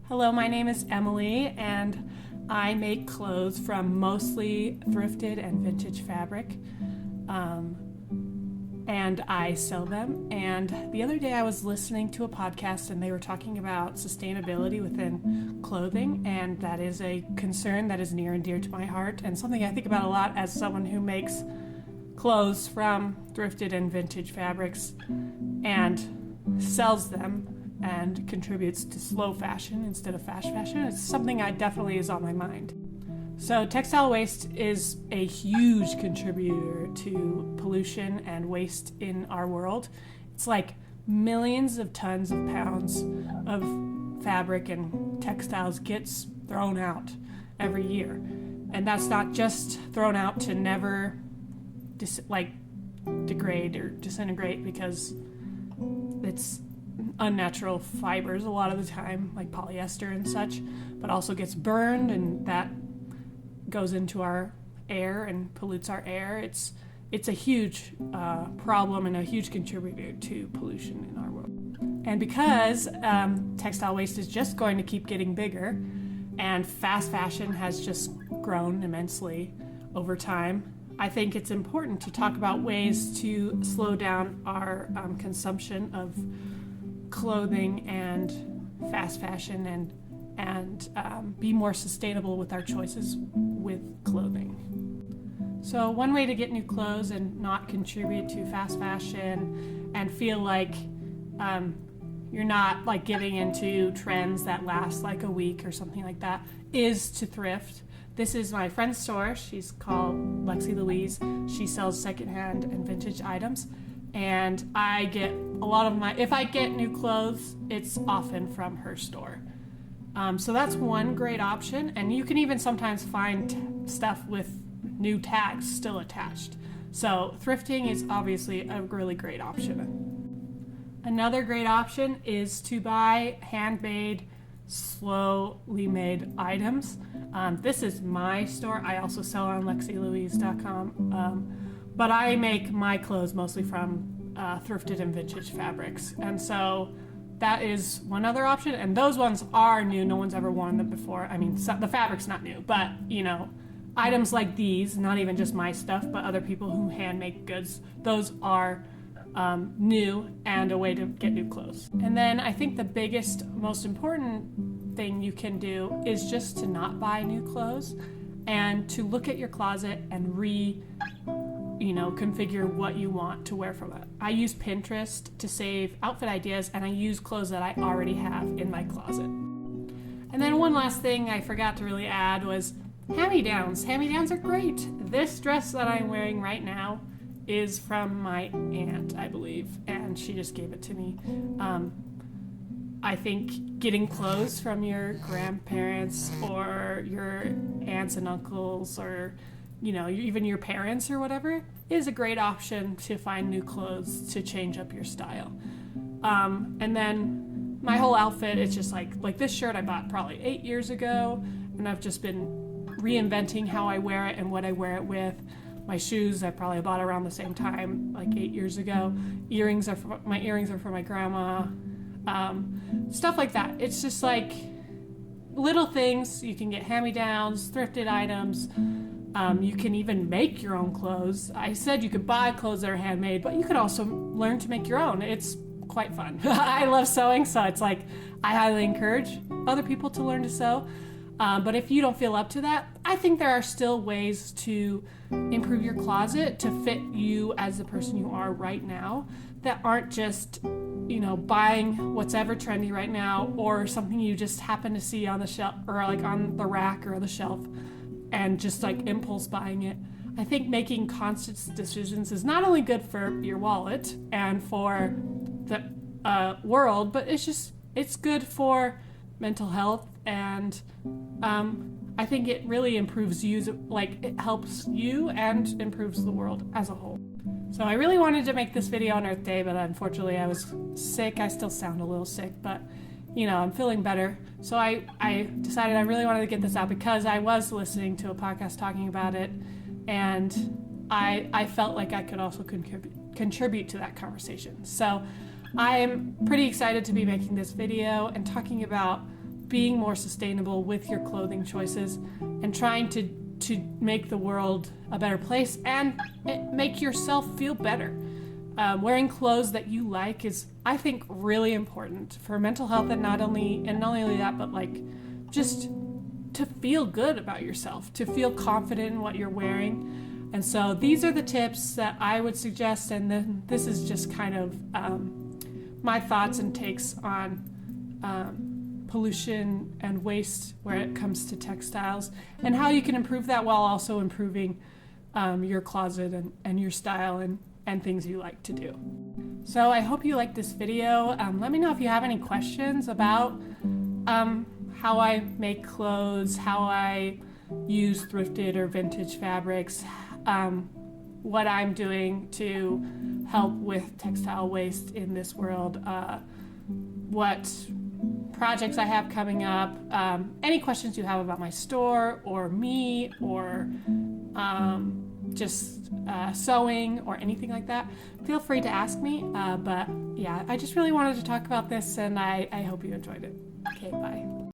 Hello, my name is Emily, and I make clothes from mostly thrifted and vintage fabric, and I sell them. And the other day I was listening to a podcast, and they were talking about sustainability within clothing, and that is a concern that is near and dear to my heart, and something I think about a lot as someone who makes clothes from thrifted and vintage fabrics and sells them and contributes to slow fashion instead of fast fashion. It's something I definitely is on my mind. So textile waste is a huge contributor to pollution and waste in our world. It's like millions of tons of pounds of fabric and textiles gets thrown out every year. And that's not just thrown out to never degrade or disintegrate, because it's unnatural fibers a lot of the time, like polyester and such, but also gets burned, and that goes into our air and pollutes our air. It's a huge problem and a huge contributor to pollution in our world. And because textile waste is just going to keep getting bigger, and fast fashion has just grown immensely over time, I think it's important to talk about ways to slow down our consumption of clothing and fast fashion and be more sustainable with our choices with clothing. So one way to get new clothes and not contribute to fast fashion and feel like you're not like giving into trends that last like a week or something like that is to thrift. This is my friend's store. She's called Lexi Louise. She sells secondhand and vintage items. And I get a lot of if I get new clothes, it's often from her store. So that's one great option. And you can even sometimes find stuff with new tags still attached. So thrifting is obviously a really great option. Another great option is to buy handmade, slowly made items. This is my store. I also sell on LexiLouise.com. But I make my clothes mostly from thrifted and vintage fabrics. And so that is one other option. And those ones are new. No one's ever worn them before. I mean, the fabric's not new, but, items like these, not even just my stuff, but other people who hand make goods, those are new and a way to get new clothes. And then I think the biggest, most important thing you can do is just to not buy new clothes and to look at your closet and configure what you want to wear from it. I use Pinterest to save outfit ideas, and I use clothes that I already have in my closet. And then one last thing I forgot to really add was hand-me-downs. Hand-me-downs are great. This dress that I'm wearing right now is from my aunt, I believe, and she just gave it to me. I think getting clothes from your grandparents or your aunts and uncles or even your parents or whatever is a great option to find new clothes to change up your style. And then my whole outfit, it's just like this shirt I bought probably 8 years ago, and I've just been reinventing how I wear it and what I wear it with. My shoes I probably bought around the same time, like 8 years ago. Earrings are for my grandma. Stuff like that. It's just like little things. You can get hand-me-downs, thrifted items. You can even make your own clothes. I said you could buy clothes that are handmade, but you could also learn to make your own. It's quite fun. I love sewing, so it's like I highly encourage other people to learn to sew. But if you don't feel up to that, I think there are still ways to improve your closet to fit you as the person you are right now that aren't just, buying what's ever trendy right now or something you just happen to see on the shelf or like on the rack or the shelf and just like impulse buying it. I think making conscious decisions is not only good for your wallet and for the world, but it's good for mental health, and I think it really improves you, like it helps you and improves the world as a whole. So I really wanted to make this video on Earth Day, but unfortunately I was sick. I still sound a little sick, but I'm feeling better. So I decided I really wanted to get this out because I was listening to a podcast talking about it, and I felt like I could also contribute to that conversation. So I'm pretty excited to be making this video and talking about being more sustainable with your clothing choices and trying to make the world a better place and make yourself feel better. Wearing clothes that you like is, I think, really important for mental health, and not only that, but like just to feel good about yourself, to feel confident in what you're wearing. And so these are the tips that I would suggest, and then this is just kind of my thoughts and takes on pollution and waste where it comes to textiles, and how you can improve that while also improving your closet and your style and things you like to do. So I hope you liked this video. Let me know if you have any questions about how I make clothes, how I use thrifted or vintage fabrics, what I'm doing to help with textile waste in this world, what projects I have coming up, any questions you have about my store or me, or just sewing or anything like that, feel free to ask me. But yeah, I just really wanted to talk about this, and I hope you enjoyed it. Okay, bye.